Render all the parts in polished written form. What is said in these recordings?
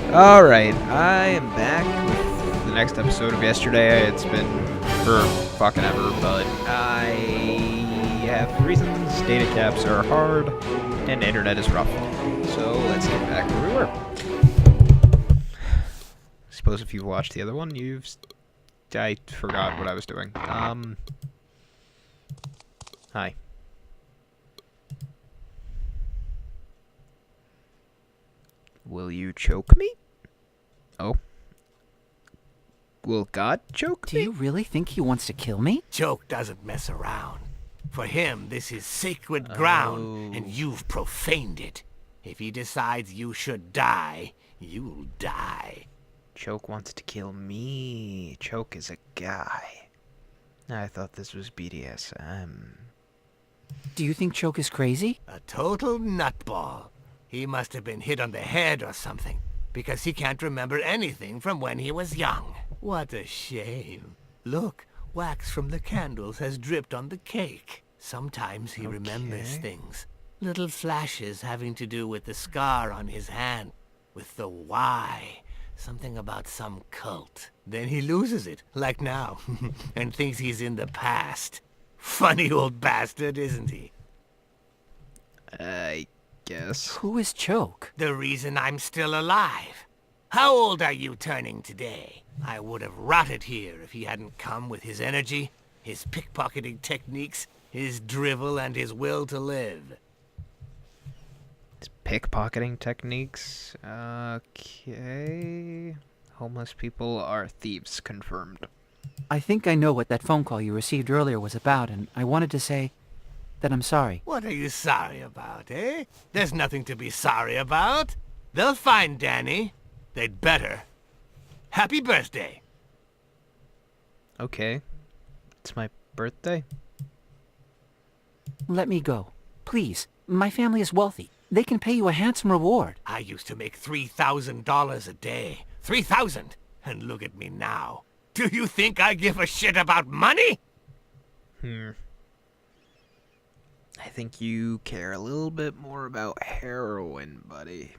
Alright, I am back with the next episode of yesterday. It's been for fucking ever, but I have reasons. Data caps are hard, and internet is rough. So let's get back where we were. I suppose if you've watched the other one, I forgot what I was doing. Hi. Will you choke me? Oh. Will God choke Do me? you really think he wants to kill me? Choke doesn't mess around. For him, this is sacred ground, and you've profaned it. If he decides you should die, you'll die. Choke wants to kill me. Choke is a guy. I thought this was BDSM. Do you think Choke is crazy? A total nutball. He must have been hit on the head or something, because he can't remember anything from when he was young. What a shame. Look, wax from the candles has dripped on the cake. Sometimes he remembers things. Little flashes having to do with the scar on his hand, with the Y. Something about some cult. Then he loses it, like now, and thinks he's in the past. Funny old bastard, isn't he? I guess. Who is Choke? The reason I'm still alive. How old are you turning today? I would have rotted here if he hadn't come with his energy, his pickpocketing techniques, his drivel, and his will to live. Pickpocketing techniques. Okay. Homeless people are thieves, confirmed. I think I know what that phone call you received earlier was about, and I wanted to say that I'm sorry. What are you sorry about, eh? There's nothing to be sorry about. They'll find Danny. They'd better. Happy birthday. Okay. It's my birthday? Let me go. Please. My family is wealthy. They can pay you a handsome reward. I used to make $3,000 a day. 3,000. And look at me now. Do you think I give a shit about money? I think you care a little bit more about heroin, buddy.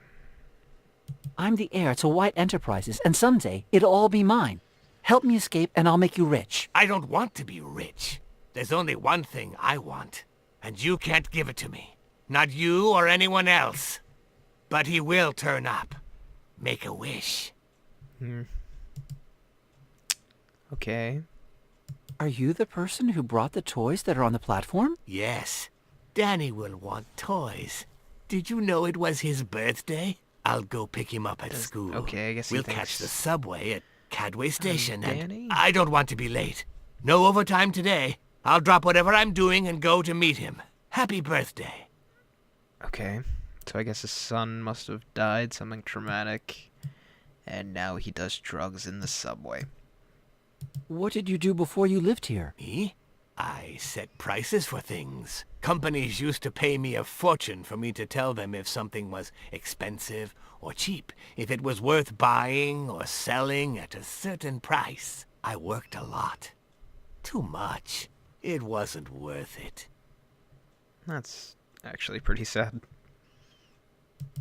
I'm the heir to White Enterprises, and someday it'll all be mine. Help me escape, and I'll make you rich. I don't want to be rich. There's only one thing I want, and you can't give it to me. Not you or anyone else. But he will turn up. Make a wish. Okay. Are you the person who brought the toys that are on the platform? Yes. Danny will want toys. Did you know it was his birthday? I'll go pick him up at school. Okay, I guess we'll catch the subway at Cadway Station, Danny? and I don't want to be late. No overtime today. I'll drop whatever I'm doing and go to meet him. Happy birthday. Okay. So I guess his son must have died, something traumatic, and now he does drugs in the subway. What did you do before you lived here? Me? I set prices for things. Companies used to pay me a fortune for me to tell them if something was expensive or cheap, if it was worth buying or selling at a certain price. I worked a lot. Too much. It wasn't worth it. That's actually pretty sad.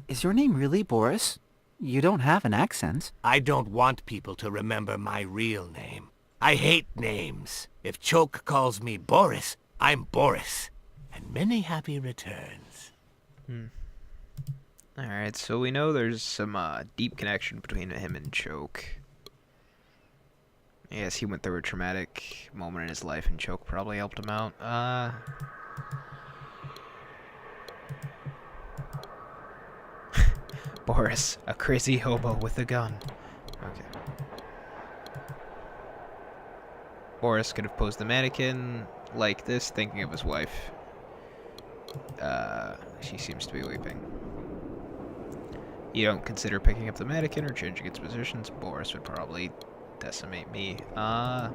Is your name really Boris? You don't have an accent. I don't want people to remember my real name. I hate names. If Choke calls me Boris, I'm Boris. And many happy returns. Alright, so we know there's some deep connection between him and Choke. Yes, he went through a traumatic moment in his life, and Choke probably helped him out. Boris, a crazy hobo with a gun. Okay. Boris could have posed the mannequin like this, thinking of his wife. She seems to be weeping. You don't consider picking up the mannequin or changing its positions. Boris would probably decimate me. Okay,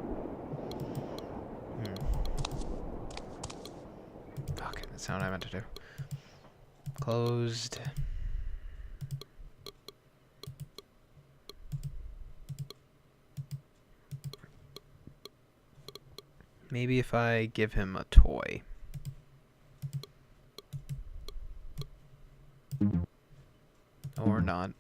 that's not what I meant to do. Closed. Maybe if I give him a toy. Or not.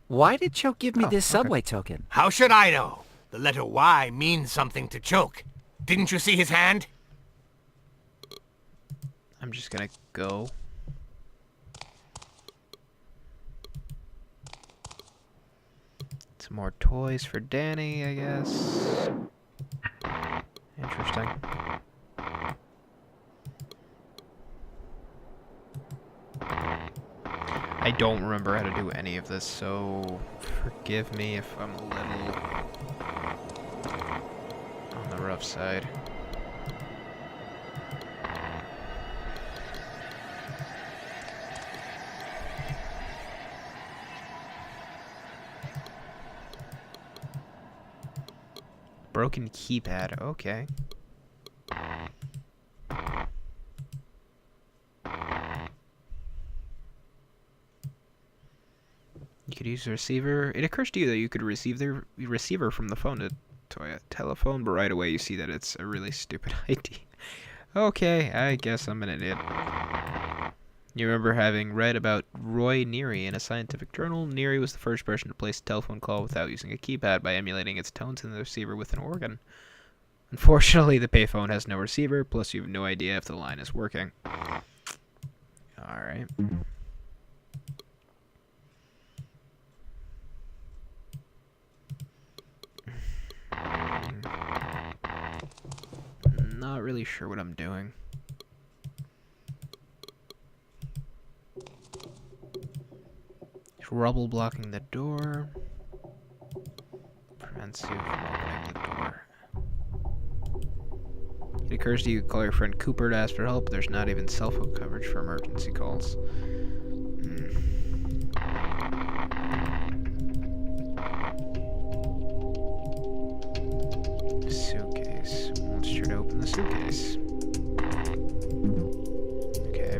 Why did Choke give me Oh, this okay. subway token? How should I know? The letter Y means something to Choke. Didn't you see his hand? I'm just gonna go. Some more toys for Danny, I guess. Interesting. I don't remember how to do any of this, so forgive me if I'm a little on the rough side. Broken keypad, okay. You could use the receiver. It occurs to you that you could receive the receiver from the phone to a telephone, but right away you see that it's a really stupid idea. Okay, I guess I'm an idiot. You remember having read about Roy Neary in a scientific journal. Neary was the first person to place a telephone call without using a keypad by emulating its tones in the receiver with an organ. Unfortunately, the payphone has no receiver, plus you have no idea if the line is working. Alright. Not really sure what I'm doing. Rubble blocking the door. Prevents you from opening the door. It occurs to you to call your friend Cooper to ask for help. There's not even cell phone coverage for emergency calls. Suitcase. Let's try to open the suitcase. Okay.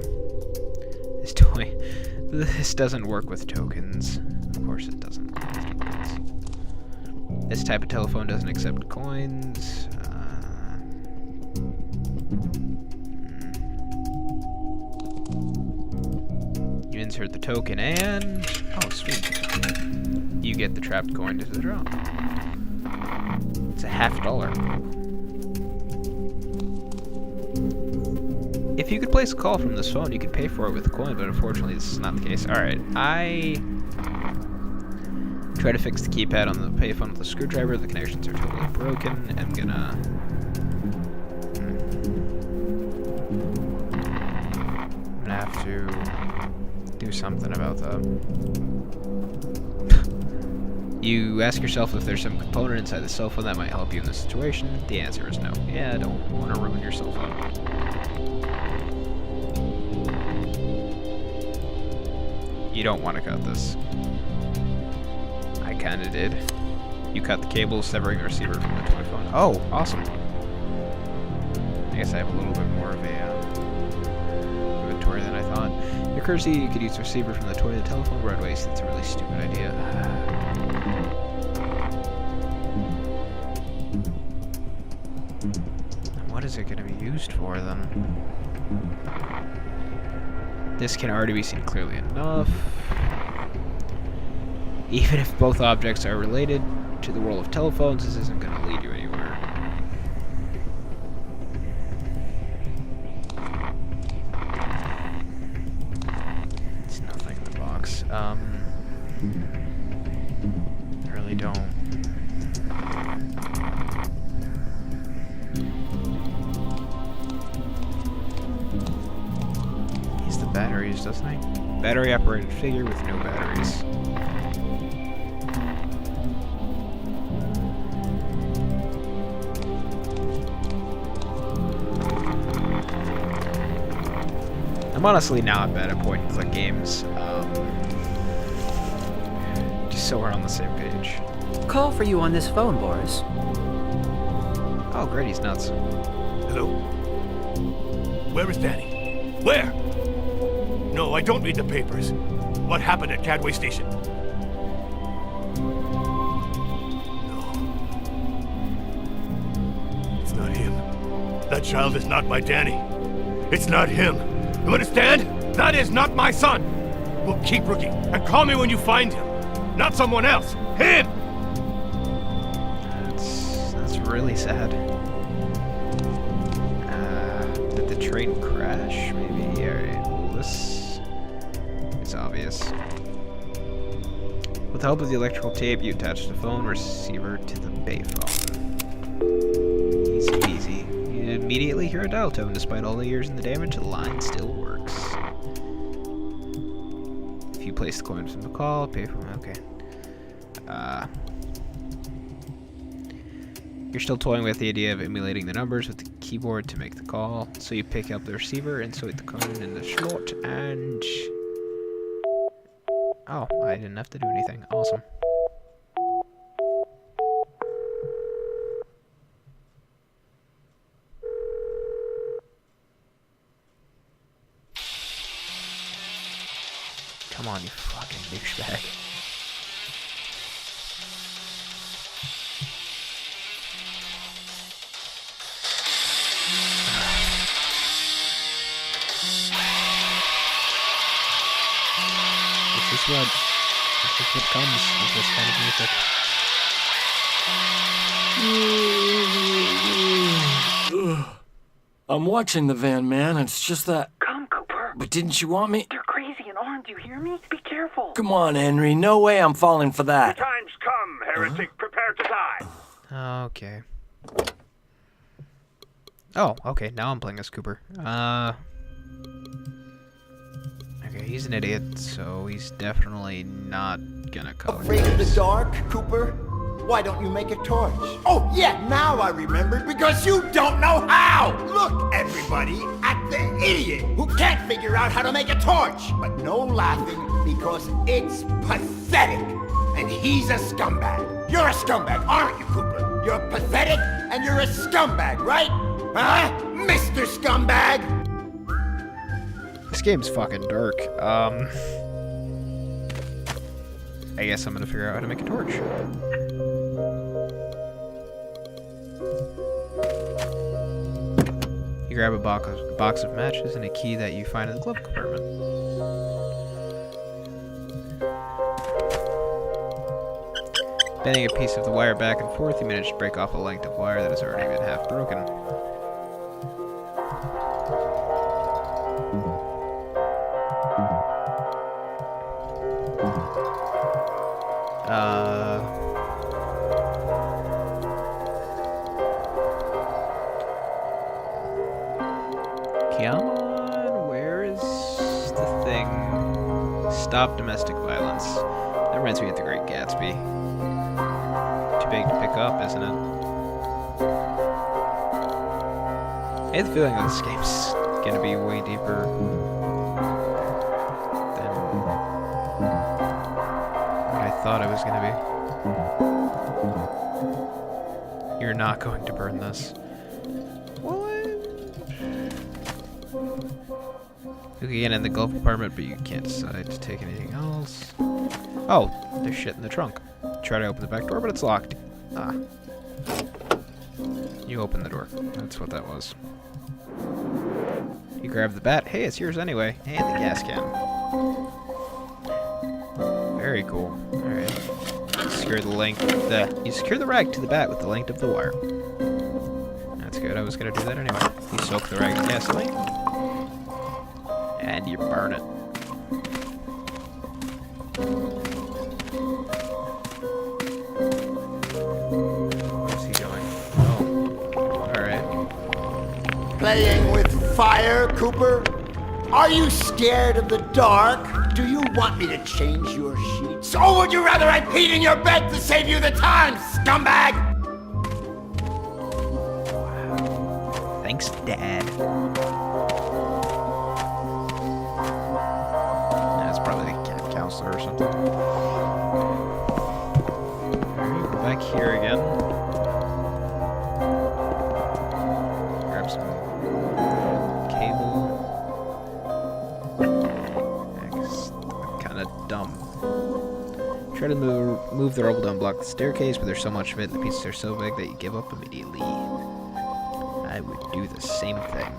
This doesn't work with tokens. Of course it doesn't work with tokens. This type of telephone doesn't accept coins. You insert the token and... oh, sweet. You get the trapped coin to the draw. It's a $50. If you could place a call from this phone, you could pay for it with a coin, but unfortunately this is not the case. Alright, I try to fix the keypad on the payphone with a screwdriver. The connections are totally broken. I'm gonna... have to do something about that. You ask yourself if there's some component inside the cell phone that might help you in this situation. The answer is no. Yeah, I don't want to ruin your cell phone. You don't want to cut this. I kinda did. You cut the cable, severing the receiver from the toy phone. Oh, awesome. I guess I have a little bit more of a inventory than I thought. It occurs to you could use the receiver from the toy to the telephone right away, so it's a really stupid idea. What is it going to be used for, then? This can already be seen clearly enough. Even if both objects are related to the world of telephones, this isn't going to lead you anywhere. It's nothing in the box. I really don't. He's the batteries, doesn't he? Battery operated figure with no batteries. I'm honestly not bad at point and click games. Just so we're on the same page. Call for you on this phone, Boris. Oh, great, he's nuts. Hello? Where is Danny? Where? No, I don't read the papers. What happened at Cadway Station? No. It's not him. That child is not my Danny. It's not him. You understand? That is not my son! Look, keep looking, and call me when you find him. Not someone else. Him! That's really sad. Did the train crash? Maybe? Alright, well, this is obvious. With the help of the electrical tape, you attach the phone receiver to the payphone. Easy peasy. You immediately hear a dial tone. Despite all the years and the damage, the line still works. If you place the coin from the call, payphone, okay. You're still toying with the idea of emulating the numbers with the keyboard to make the call. So you pick up the receiver, insert the coin in the slot, and... Oh, I didn't have to do anything. Awesome. Come on, you fucking douchebag. This is what comes with this kind of music. I'm watching the van, man. It's just that... Come, Cooper. But didn't you want me? They're crazy and armed, you hear me? Be careful. Come on, Henry. No way I'm falling for that. The time's come, heretic. Prepare to die. Okay. Oh, okay. Now I'm playing as Cooper. Okay, he's an idiot, so he's definitely not gonna cover. Afraid of the dark, Cooper? Why don't you make a torch? Oh, yeah, now I remembered, because you don't know how! Look, everybody, at the idiot who can't figure out how to make a torch! But no laughing, because it's pathetic! And he's a scumbag. You're a scumbag, aren't you, Cooper? You're pathetic, and you're a scumbag, right? Huh? Mr. Scumbag! This game's fucking dark. I guess I'm gonna figure out how to make a torch. You grab a box of matches and a key that you find in the glove compartment. Bending a piece of the wire back and forth, you manage to break off a length of wire that has already been half broken. Come on, where is the thing? Stop domestic violence. That reminds me of The Great Gatsby. Too big to pick up, isn't it? I have the feeling that this game's gonna be way deeper than what I thought it was gonna be. You're not going to burn this. You can get in the glove compartment, but you can't decide to take anything else. Oh, there's shit in the trunk. Try to open the back door, but it's locked. Ah. You open the door. That's what that was. You grab the bat. Hey, it's yours anyway. And the gas can. Very cool. Alright. You secure the rag to the bat with the length of the wire. That's good. I was gonna do that anyway. You soak the rag in gasoline. And you burn it. Where's he going? Oh. Alright. Playing with fire, Cooper? Are you scared of the dark? Do you want me to change your sheets? Or would you rather I peed in your bed to save you the time, scumbag? Wow. Thanks, Dad. That's probably the camp counselor or something. Alright, go back here again. Grab some cable. Kinda dumb. Try to move the rubble to unblock the staircase, but there's so much of it, and the pieces are so big that you give up immediately. I would do the same thing.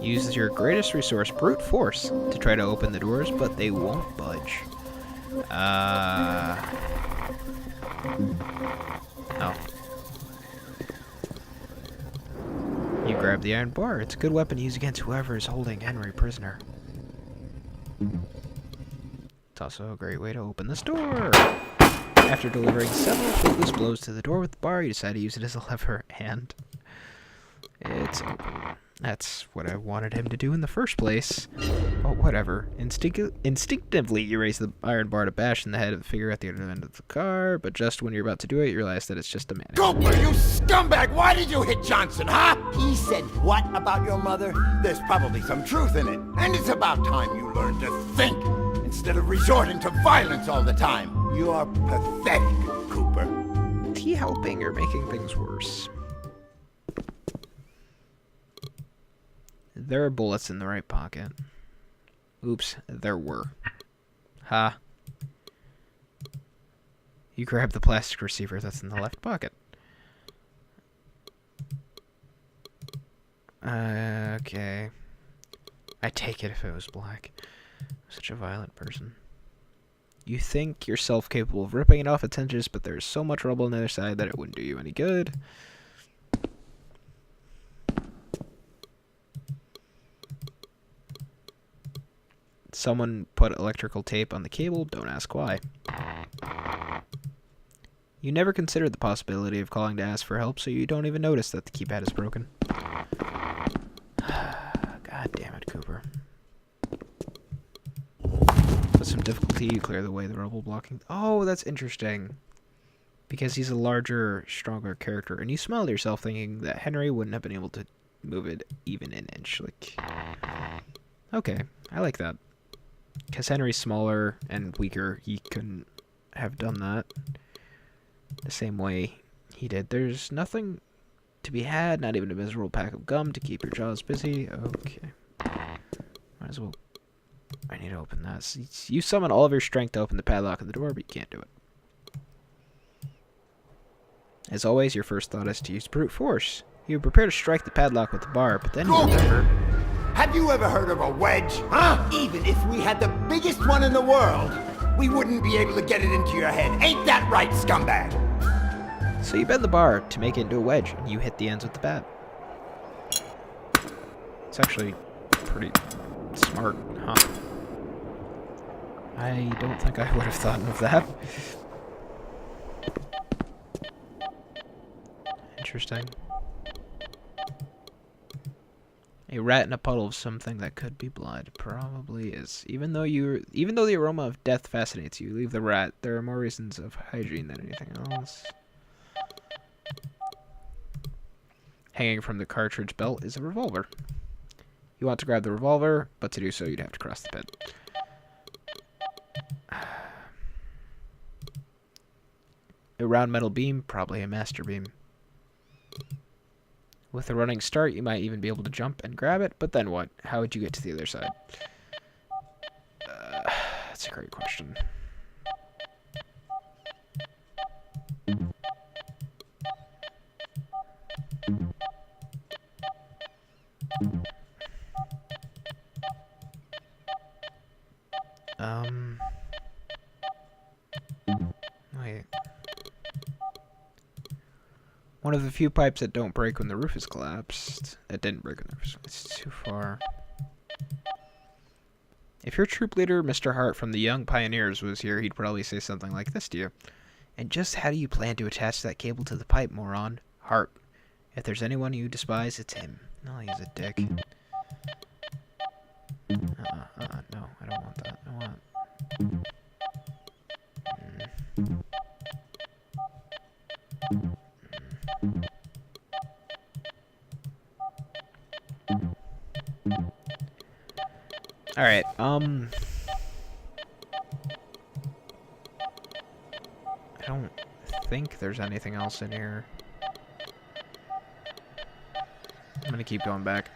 Use your greatest resource, brute force, to try to open the doors, but they won't budge. Oh. You grab the iron bar. It's a good weapon to use against whoever is holding Henry prisoner. It's also a great way to open this door. After delivering several fruitless blows to the door with the bar, you decide to use it as a lever, and it's open. That's what I wanted him to do in the first place. But whatever. Instinctively, you raise the iron bar to bash in the head of the figure at the other end of the car, but just when you're about to do it, you realize that it's just a mannequin. Cooper, you scumbag! Why did you hit Johnson, huh? He said what about your mother? There's probably some truth in it. And it's about time you learned to think instead of resorting to violence all the time. You are pathetic, Cooper. Is he helping or making things worse? There are bullets in the right pocket. Oops, there were. Ha. You grab the plastic receiver that's in the left pocket. Okay. I take it if it was black. Such a violent person. You think yourself capable of ripping it off its hinges, but there's so much rubble on the other side that it wouldn't do you any good. Someone put electrical tape on the cable, don't ask why. You never considered the possibility of calling to ask for help, so you don't even notice that the keypad is broken. God damn it, Cooper. With some difficulty, you clear the way the rubble blocking. Oh, that's interesting. Because he's a larger, stronger character, and you smile to yourself thinking that Henry wouldn't have been able to move it even an inch. Like, okay, I like that. Because Henry's smaller and weaker, he couldn't have done that the same way he did. There's nothing to be had, not even a miserable pack of gum to keep your jaws busy. Okay. Might as well. I need to open that. So you summon all of your strength to open the padlock of the door, but you can't do it. As always, your first thought is to use brute force. You prepare to strike the padlock with the bar, but then you remember... Have you ever heard of a wedge, huh? Even if we had the biggest one in the world, we wouldn't be able to get it into your head. Ain't that right, scumbag? So you bend the bar to make it into a wedge, and you hit the ends with the bat. It's actually pretty smart, huh? I don't think I would have thought of that. Interesting. A rat in a puddle of something that could be blood. Probably is. Even though the aroma of death fascinates you, leave the rat. There are more reasons of hygiene than anything else. Hanging from the cartridge belt is a revolver. You want to grab the revolver, but to do so you'd have to cross the bed. A round metal beam, probably a master beam. With a running start, you might even be able to jump and grab it, but then what? How would you get to the other side? That's a great question. Wait. One of the few pipes that don't break when the roof is collapsed. It didn't break when the roof was... It's too far. If your troop leader, Mr. Hart from the Young Pioneers, was here, he'd probably say something like this to you. And just how do you plan to attach that cable to the pipe, moron? Hart. If there's anyone you despise, it's him. No, he's a dick. No, I don't want that. I want... Alright, I don't think there's anything else in here. I'm gonna keep going back.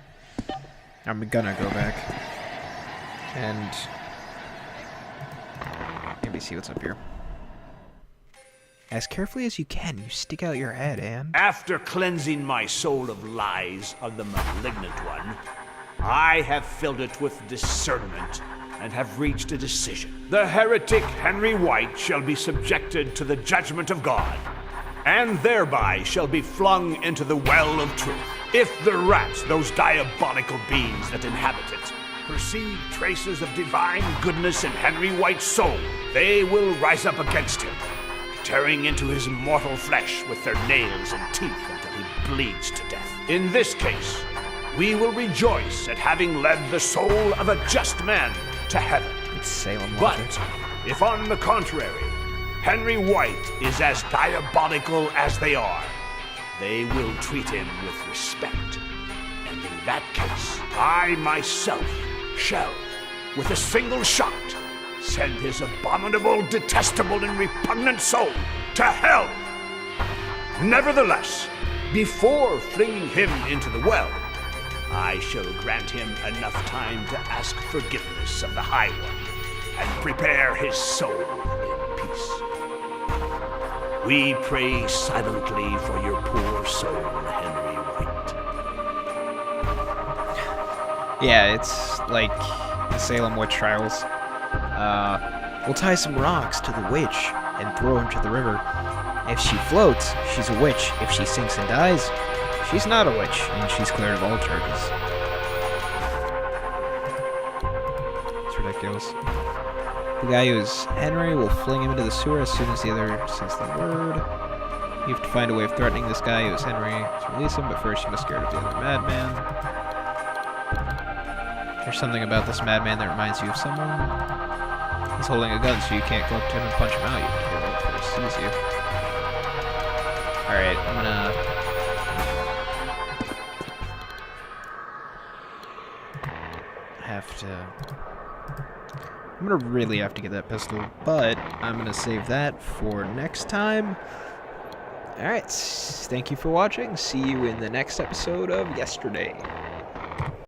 I'm gonna go back. And maybe see what's up here. As carefully as you can, you stick out your head and... After cleansing my soul of lies of the malignant one, I have filled it with discernment and have reached a decision. The heretic Henry White shall be subjected to the judgment of God, and thereby shall be flung into the well of truth. If the rats, those diabolical beings that inhabit it, perceive traces of divine goodness in Henry White's soul, they will rise up against him, tearing into his mortal flesh with their nails and teeth until he bleeds to death. In this case, we will rejoice at having led the soul of a just man to heaven. It's Salem But logic. if on the contrary, Henry White is as diabolical as they are, they will treat him with respect. And in that case, I myself shall, with a single shot, send his abominable, detestable, and repugnant soul to hell. Nevertheless, before flinging him into the well, I shall grant him enough time to ask forgiveness of the High One and prepare his soul in peace. We pray silently for your poor soul, Henry White. Yeah, it's like the Salem witch trials. We'll tie some rocks to the witch and throw her into the river. If she floats, she's a witch. If she sinks and dies, she's not a witch, and she's cleared of all charges. It's ridiculous. The guy who's Henry will fling him into the sewer as soon as the other says the word. You have to find a way of threatening this guy who's Henry to release him, but first you must get rid of the other madman. There's something about this madman that reminds you of someone. He's holding a gun, so you can't go up to him and punch him out. You have to get right before he sees you. Alright, I'm gonna really have to get that pistol, but I'm gonna save that for next time. Alright, thank you for watching. See you in the next episode of Yesterday.